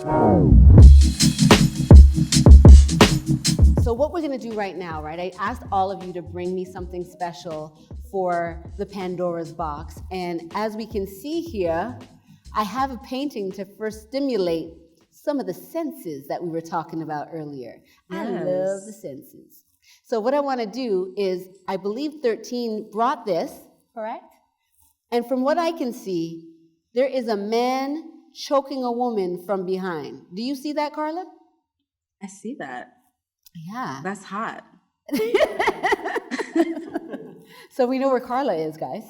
So what we're gonna do right now, right? I asked all of you to bring me something special for the Pandora's box. And as we can see here, I have a painting to first stimulate some of the senses that we were talking about earlier. Yes. I love the senses. So what I wanna do is, I believe 13 brought this, correct? And from what I can see, there is a man choking a woman from behind. Do you see that, Carla? I see that. Yeah. That's hot. So we know where Carla is, guys.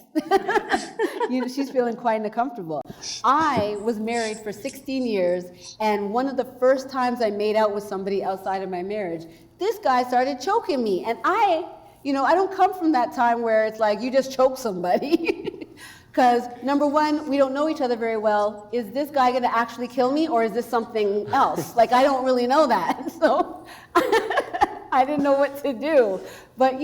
She's feeling quite uncomfortable. I was married for 16 years, and one of the first times I made out with somebody outside of my marriage, this guy started choking me. And I don't come from that time where it's like you just choke somebody. Because number one, we don't know each other very well. Is this guy gonna actually kill me, or is this something else? Like, I don't really know that. So I didn't know what to do. But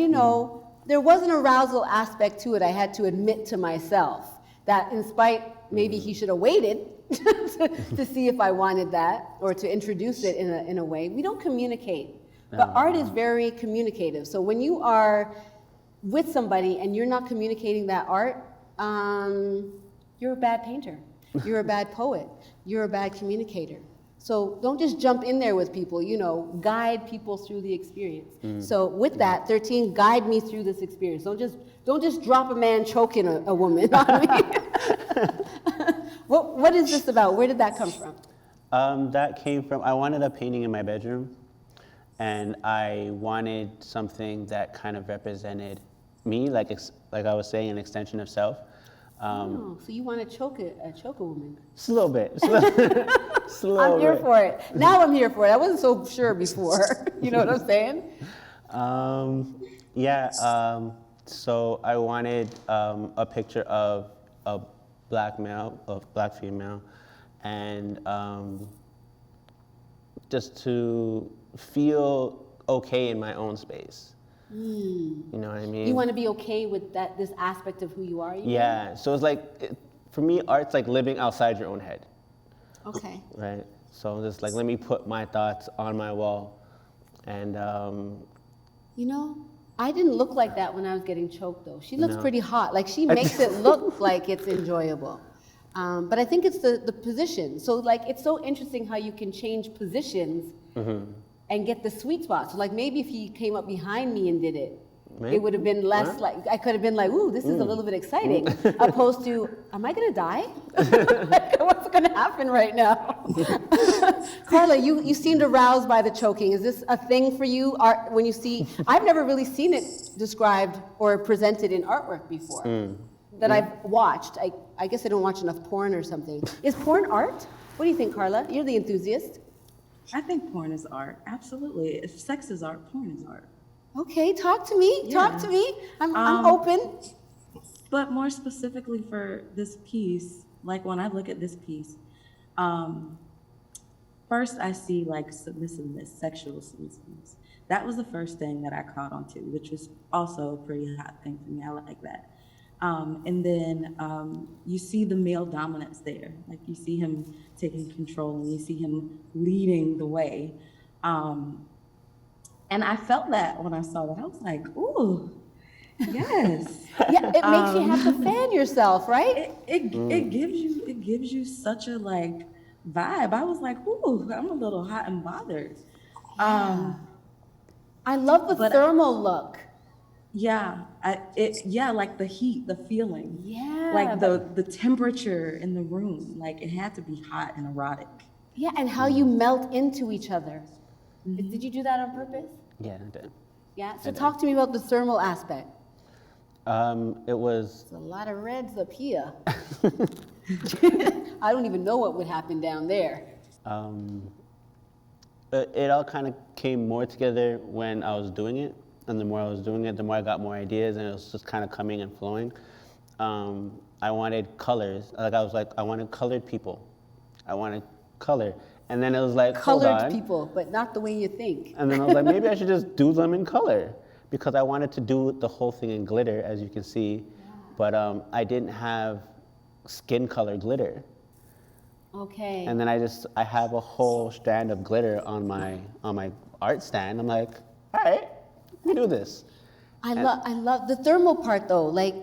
there was an arousal aspect to it. I had to admit to myself that in spite, maybe he should have waited to see if I wanted that, or to introduce it in a way. We don't communicate, but art is very communicative. So when you are with somebody and you're not communicating that art, you're a bad painter, you're a bad poet, you're a bad communicator. So don't just jump in there with people, guide people through the experience. So with that, 13, guide me through this experience. Don't just drop a man choking a woman on me. What is this about? Where did that come from? That came from, I wanted a painting in my bedroom, and I wanted something that kind of represented me, like I was saying, an extension of self. So you want to choke a woman? Just a little bit. I'm here for it. Now I'm here for it. I wasn't so sure before. You know what I'm saying? So I wanted a picture of a black male, a black female, and just to feel okay in my own space. You know what I mean? You want to be okay with this aspect of who you are? Yeah. So it's like, for me, art's like living outside your own head. Okay. Right. So just like, let me put my thoughts on my wall, and I didn't look like that when I was getting choked, though. She looks pretty hot. Like, she makes it look like it's enjoyable. But I think it's the position. So like, it's so interesting how you can change positions. And get the sweet spot. So like, maybe if he came up behind me and did it, it would have been less like, I could have been like, ooh, this is a little bit exciting, opposed to, am I gonna die? Like, what's gonna happen right now? Carla, you seemed aroused by the choking. Is this a thing for you? When you see, I've never really seen it described or presented in artwork before that I've watched. I guess I don't watch enough porn or something. Is porn art? What do you think, Carla? You're the enthusiast. I think porn is art, absolutely. If sex is art, porn is art. Okay, talk to me, talk to me. I'm open. But more specifically for this piece, like when I look at this piece, first I see like submissiveness, sexual submissiveness. That was the first thing that I caught on to, which was also a pretty hot thing for me. I like that. And then you see the male dominance there. Like, you see him taking control, and you see him leading the way. And I felt that when I saw that. I was like, ooh, yes. Yeah, it makes you have to fan yourself, right? It gives you such a like vibe. I was like, ooh, I'm a little hot and bothered. I love the thermal look. Yeah, like the heat, the feeling. Yeah. Like the temperature in the room, like it had to be hot and erotic. Yeah, and how you melt into each other. Did you do that on purpose? Yeah, I did. Yeah, so talk to me about the thermal aspect. It was... There's a lot of reds up here. I don't even know what would happen down there. It all kind of came more together when I was doing it. And the more I was doing it, the more I got more ideas, and it was just kind of coming and flowing. I wanted colors. I wanted colored people. I wanted color. And then it was like, colored people, but not the way you think. And then I was like, maybe I should just do them in color, because I wanted to do the whole thing in glitter, as you can see. But I didn't have skin color glitter. Okay. And then I have a whole strand of glitter on my art stand. I'm like, all right, let me do this. I love the thermal part though. Like,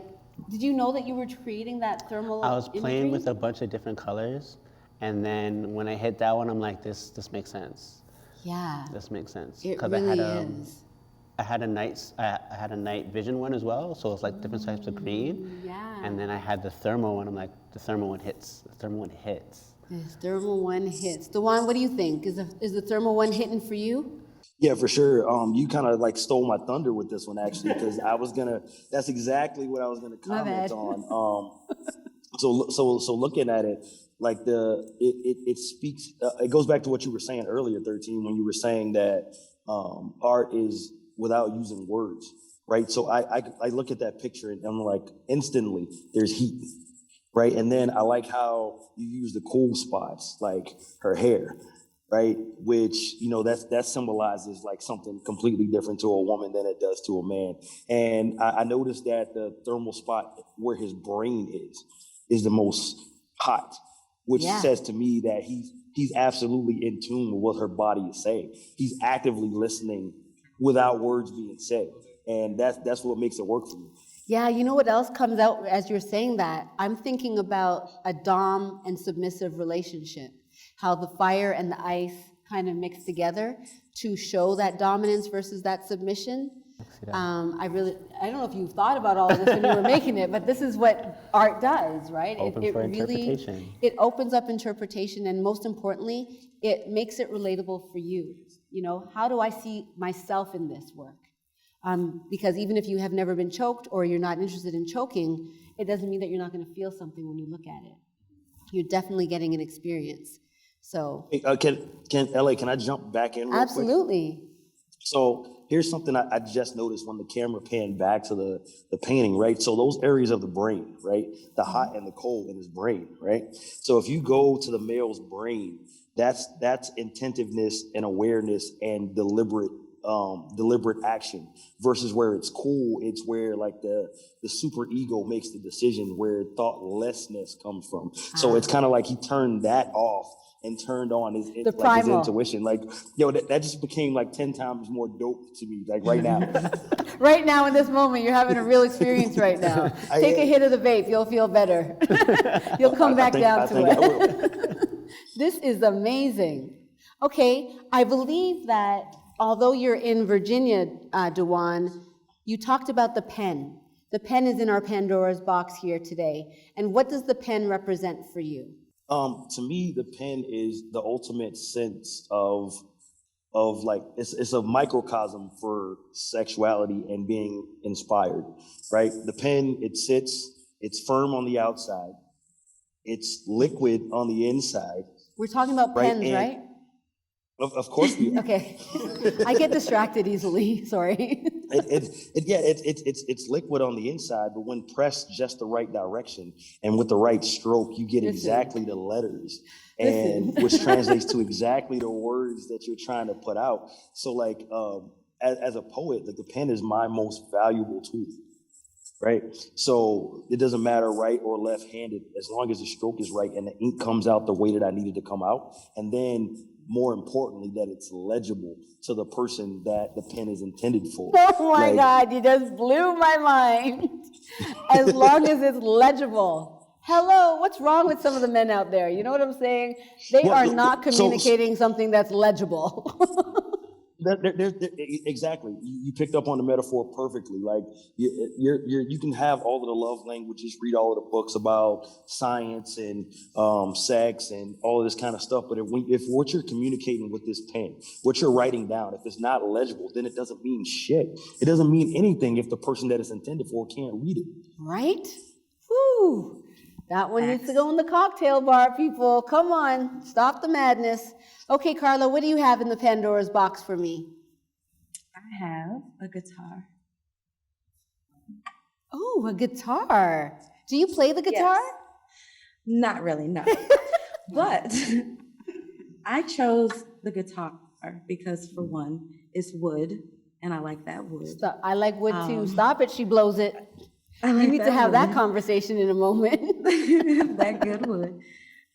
did you know that you were creating that thermal I was playing imagery? with a bunch of different colors, and then when I hit that one, I'm like, this makes sense. Yeah. This makes sense. It 'Cause really is. I had a night vision one as well, so it's like different types of green. Yeah. And then I had the thermal one. I'm like, the thermal one hits. The thermal one hits. The thermal one hits. Dewan, what do you think? Is the thermal one hitting for you? Yeah, for sure. You kind of like stole my thunder with this one actually, because that's exactly what I was gonna My bad. comment on. So looking at it, like it speaks. It goes back to what you were saying earlier, 13, when you were saying that art is without using words, right? So I look at that picture and I'm like, instantly there's heat, right? And then I like how you use the cool spots, like her hair, right? Which, that symbolizes like something completely different to a woman than it does to a man. And I noticed that the thermal spot where his brain is the most hot, which Yeah. says to me that he's absolutely in tune with what her body is saying. He's actively listening without words being said. And that's what makes it work for me. Yeah, you know what else comes out as you're saying that? I'm thinking about a dom and submissive relationship, how the fire and the ice kind of mix together to show that dominance versus that submission. I don't know if you thought about all of this when you were making it, but this is what art does, right? Open for interpretation. It opens up interpretation, and most importantly, it makes it relatable for you. How do I see myself in this work? Because even if you have never been choked or you're not interested in choking, it doesn't mean that you're not going to feel something when you look at it. You're definitely getting an experience. So Hey, can I jump back in real quick? absolutely. So here's something I just noticed when the camera panned back to the painting, right? So those areas of the brain, right? The hot and the cold in his brain, right? So if you go to the male's brain, that's intentiveness and awareness and deliberate action, versus where it's cool. It's where like the super ego makes the decision, where thoughtlessness comes from. So it's kind of like he turned that off and turned on his intuition. Like, that just became like 10 times more dope to me, like right now. Right now in this moment, you're having a real experience right now. Take a hit of the vape, you'll feel better. You'll come back down to it. This is amazing. Okay, I believe that although you're in Virginia, Dewan, you talked about the pen. The pen is in our Pandora's box here today. And what does the pen represent for you? To me, the pen is the ultimate sense of like, it's a microcosm for sexuality and being inspired, right? The pen, it's firm on the outside, it's liquid on the inside. We're talking about pens, and right? Of course we are. Okay. I get distracted easily, sorry. It's liquid on the inside, but when pressed just the right direction and with the right stroke, you get exactly the letters, and which translates to exactly the words that you're trying to put out. So like, as a poet, like the pen is my most valuable tool, right? So it doesn't matter right or left-handed, as long as the stroke is right and the ink comes out the way that I needed to come out. And then more importantly, that it's legible to the person that the pen is intended for. Oh my God, you just blew my mind. As long as it's legible. Hello, what's wrong with some of the men out there? You know what I'm saying? They are not communicating something that's legible. Exactly. You picked up on the metaphor perfectly. Like you can have all of the love languages, read all of the books about science and sex and all of this kind of stuff. But if what you're communicating with this pen, what you're writing down, if it's not legible, then it doesn't mean shit. It doesn't mean anything if the person that it's intended for can't read it. Right? Whew. That one needs to go in the cocktail bar, people. Come on, stop the madness. Okay, Carla, what do you have in the Pandora's box for me? I have a guitar. Oh, a guitar. Do you play the guitar? Yes. Not really, no. But I chose the guitar because, for one, it's wood, and I like that wood. Stop. I like wood too. Stop it, she blows it. I like You need to have wood. that conversation in a moment. That good wood.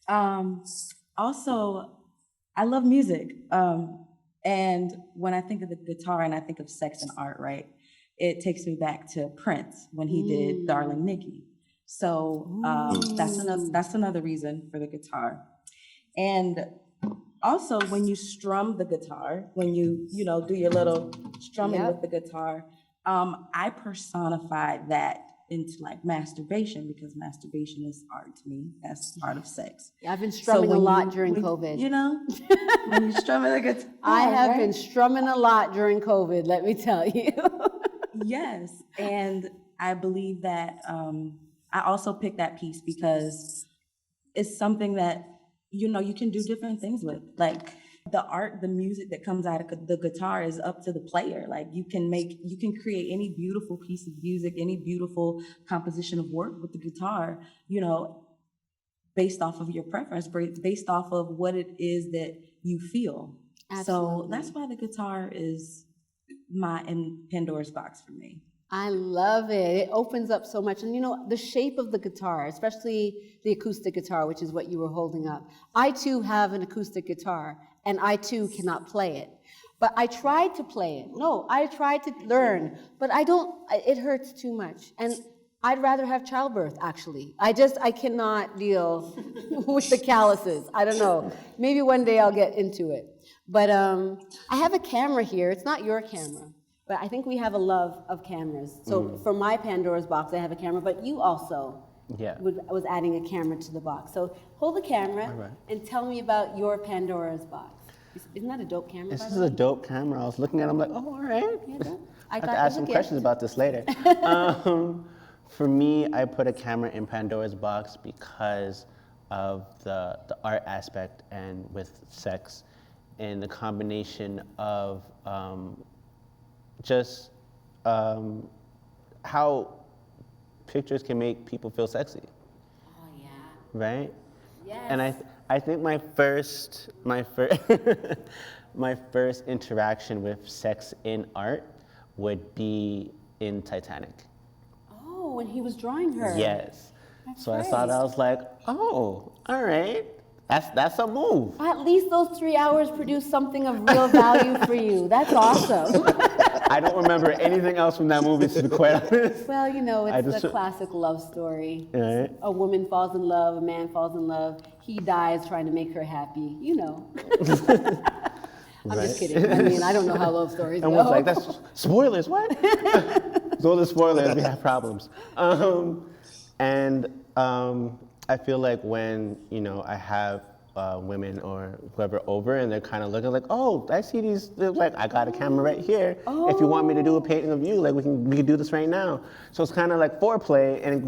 Also, I love music. And when I think of the guitar and I think of sex and art, right, it takes me back to Prince when he did Darling Nikki. So that's another reason for the guitar. And also, when you strum the guitar, when you do your little strumming with the guitar, I personify that into like masturbation, because masturbation is art to me. That's part of sex. Yeah, I've been strumming a lot during COVID. When you strumming the guitar. I have been strumming a lot during COVID, let me tell you. Yes, and I believe that I also picked that piece because it's something that you can do different things with. Like the art, the music that comes out of the guitar is up to the player. Like you can create any beautiful piece of music, any beautiful composition of work with the guitar, based off of your preference, based off of what it is that you feel. Absolutely. So that's why the guitar is in Pandora's box for me. I love it. It opens up so much. And the shape of the guitar, especially the acoustic guitar, which is what you were holding up. I too have an acoustic guitar, and I too cannot play it. But I tried to play it. No, I tried to learn, but it hurts too much. And I'd rather have childbirth, actually. I cannot deal with the calluses. I don't know. Maybe one day I'll get into it. But I have a camera here. It's not your camera. But I think we have a love of cameras. So for my Pandora's box, I have a camera, but you also was adding a camera to the box. So hold the camera and tell me about your Pandora's box. Isn't that a dope camera? This is a dope camera. I was looking at it, I'm like, oh, all right. Yeah, I have to ask some questions about this later. For me, I put a camera in Pandora's box because of the art aspect and with sex and the combination of just how pictures can make people feel sexy. Oh yeah. Right? Yes. And I think my first my first interaction with sex in art would be in Titanic. Oh, when he was drawing her. Yes. That's So right. I saw that, I was like, oh, all right. That's a move. At least those 3 hours produced something of real value for you. That's awesome. I don't remember anything else from that movie, to be quite honest. Well, it's the classic love story. Right. A woman falls in love, a man falls in love, he dies trying to make her happy. I'm just kidding. I mean, I don't know how love stories go. And was like, that's spoilers, what? Those are spoilers, we have problems. I feel like when, I have women or whoever over and they're kind of looking like, oh, I see these, like, I got a camera right here. Oh. If you want me to do a painting of you, like, we can do this right now. So it's kind of like foreplay and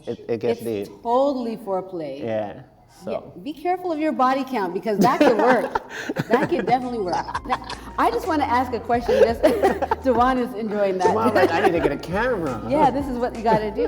it gets deep. It's totally foreplay. Yeah. So. Yeah, be careful of your body count because that could work. That could definitely work. Now, I just want to ask a question. Dewan is enjoying that. Dewan, like, I need to get a camera. Yeah, this is what you got to do.